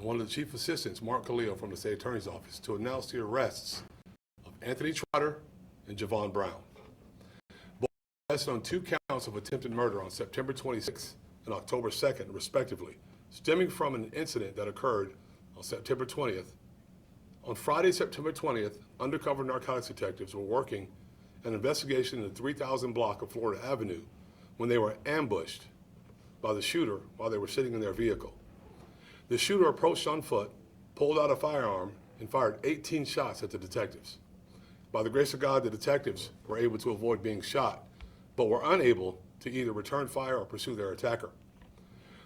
and one of the chief assistants, Mark Khalil from the state attorney's office, to announce the arrests of Anthony Trotter and Javon Brown. Both were arrested on 2 counts of attempted murder on September 26th and October 2nd, respectively, stemming from an incident that occurred on September 20th. On Friday, September 20th, undercover narcotics detectives were working an investigation in the 3000 block of Florida Avenue when they were ambushed by the shooter while they were sitting in their vehicle. The shooter approached on foot, pulled out a firearm, and fired 18 shots at the detectives. By the grace of God, the detectives were able to avoid being shot, but were unable to either return fire or pursue their attacker.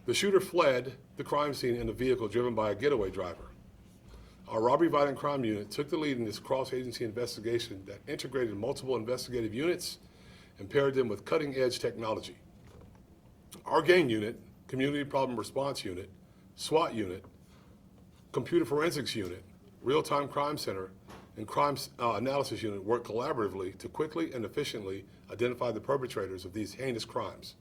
The shooter fled the crime scene in a vehicle driven by a getaway driver. Our robbery violent crime unit took the lead in this cross-agency investigation that integrated multiple investigative units and paired them with cutting-edge technology. Our GAIN unit, Community Problem Response Unit, SWAT unit, Computer Forensics Unit, Real-Time Crime Center, and Crime Analysis Unit worked collaboratively to quickly and efficiently identify the perpetrators of these heinous crimes.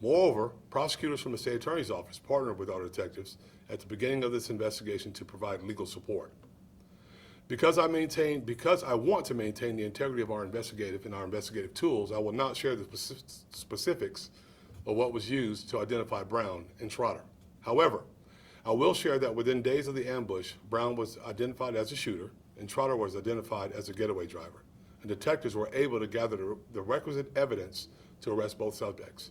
Moreover, prosecutors from the state attorney's office partnered with our detectives at the beginning of this investigation to provide legal support. Because I want to maintain the integrity of our investigative tools, I will not share the specifics of what was used to identify Brown and Trotter. However, I will share that within days of the ambush, Brown was identified as a shooter and Trotter was identified as a getaway driver, and detectives were able to gather the requisite evidence to arrest both subjects.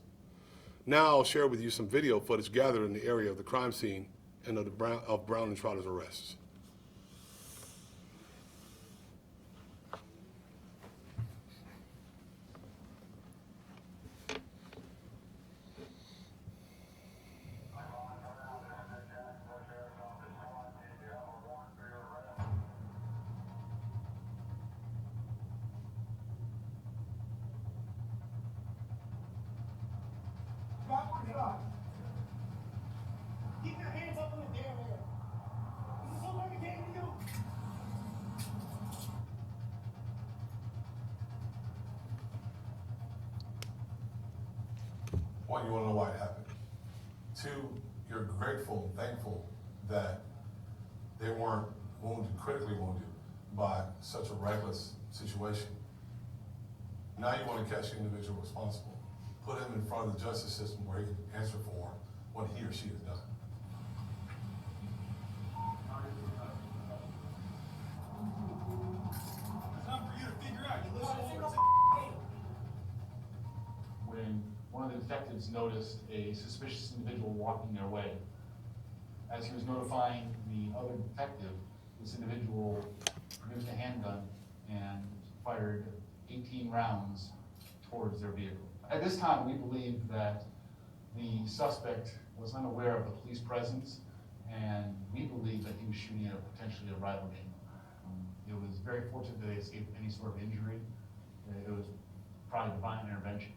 Now I'll share with you some video footage gathered in the area of the crime scene and of Brown and Trotter's arrests. Keep your hands up in the damn air. Is this look like a game to you? One, you want to know why it happened. 2, you're grateful and thankful that they weren't wounded, critically wounded, by such a reckless situation. Now you want to catch the individual responsible. Put him in front of the justice system where he can answer for what he or she has done. It's not for you to figure out. You listen to When one of the detectives noticed a suspicious individual walking their way, as he was notifying the other detective, this individual produced a handgun and fired 18 rounds towards their vehicle. At this time, we believe that the suspect was unaware of the police presence, and we believe that he was shooting at potentially a rival gang. It was very fortunate that they escaped any sort of injury. It was probably divine intervention.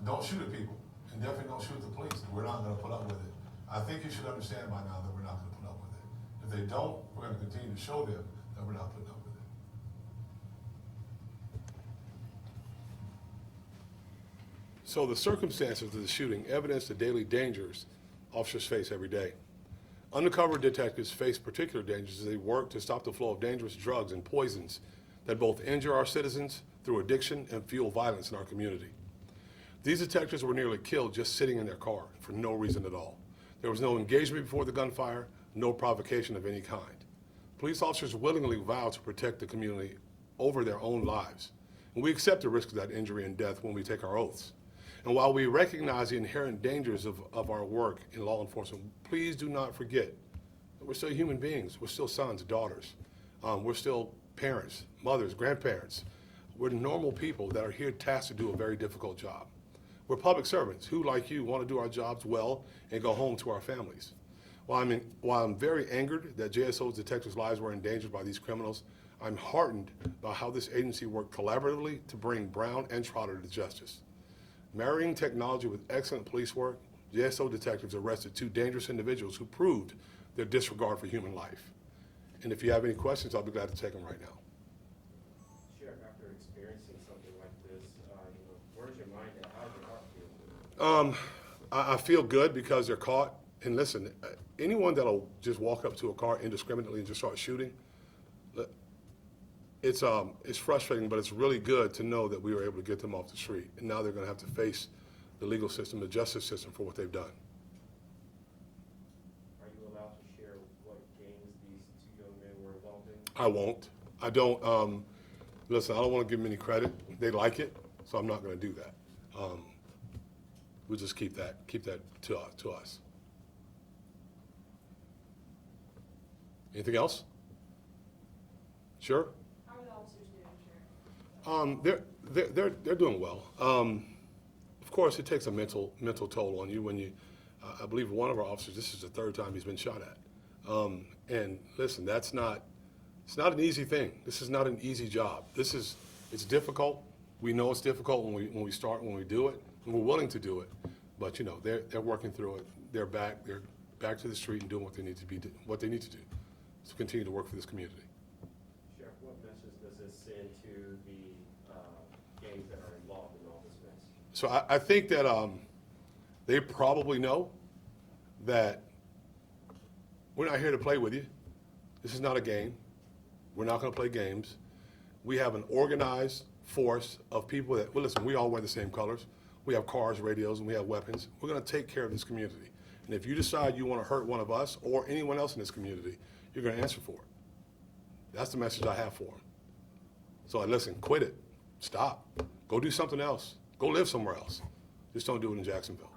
Don't shoot at people, and definitely don't shoot at the police. We're not going to put up with it. I think you should understand by now that we're not going to put up with it. If they don't, we're going to continue to show them that we're not putting up with it. So the circumstances of the shooting evidence the daily dangers officers face every day. Undercover detectives face particular dangers as they work to stop the flow of dangerous drugs and poisons that both injure our citizens through addiction and fuel violence in our community. These detectives were nearly killed just sitting in their car for no reason at all. There was no engagement before the gunfire, no provocation of any kind. Police officers willingly vow to protect the community over their own lives, and we accept the risk of that injury and death when we take our oaths. And while we recognize the inherent dangers of our work in law enforcement, please do not forget that we're still human beings. We're still sons, daughters. We're still parents, mothers, grandparents. We're normal people that are here tasked to do a very difficult job. We're public servants who, like you, want to do our jobs well and go home to our families. While I'm very angered that JSO's detectives' lives were endangered by these criminals, I'm heartened by how this agency worked collaboratively to bring Brown and Trotter to justice. Marrying technology with excellent police work, JSO detectives arrested 2 dangerous individuals who proved their disregard for human life. And if you have any questions, I'll be glad to take them right now. Sheriff, after experiencing something like this, where's your mind at? How does your heart feel? I feel good because they're caught. And listen, anyone that'll just walk up to a car indiscriminately and just start shooting, it's frustrating, but it's really good to know that we were able to get them off the street. And now they're going to have to face the legal system, the justice system for what they've done. Are you allowed to share what gangs these 2 young men were involved in? I won't. I don't. Listen, I don't want to give them any credit. They like it, so I'm not going to do that. We'll just keep that to us. Anything else? Sure. How are the officers doing, Sheriff? They're doing well. Of course, it takes a mental toll on you when you. I believe one of our officers. This is the 3rd time he's been shot at. And listen, it's not an easy thing. This is not an easy job. It's difficult. We know it's difficult when we do it, and we're willing to do it. But they're working through it. They're back to the street and doing what they need to do. To continue to work for this community. Sheriff, what message does this send to the gangs that are involved in all this mess? So I think that they probably know that we're not here to play with you. This is not a game. We're not going to play games. We have an organized force of people that, well, listen, we all wear the same colors. We have cars, radios, and we have weapons. We're going to take care of this community. And if you decide you want to hurt one of us or anyone else in this community, you're going to answer for it. That's the message I have for them. So listen, quit it. Stop. Go do something else. Go live somewhere else. Just don't do it in Jacksonville.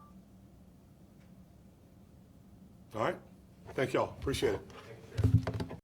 All right? Thank y'all. Appreciate it. Thank you, Sheriff.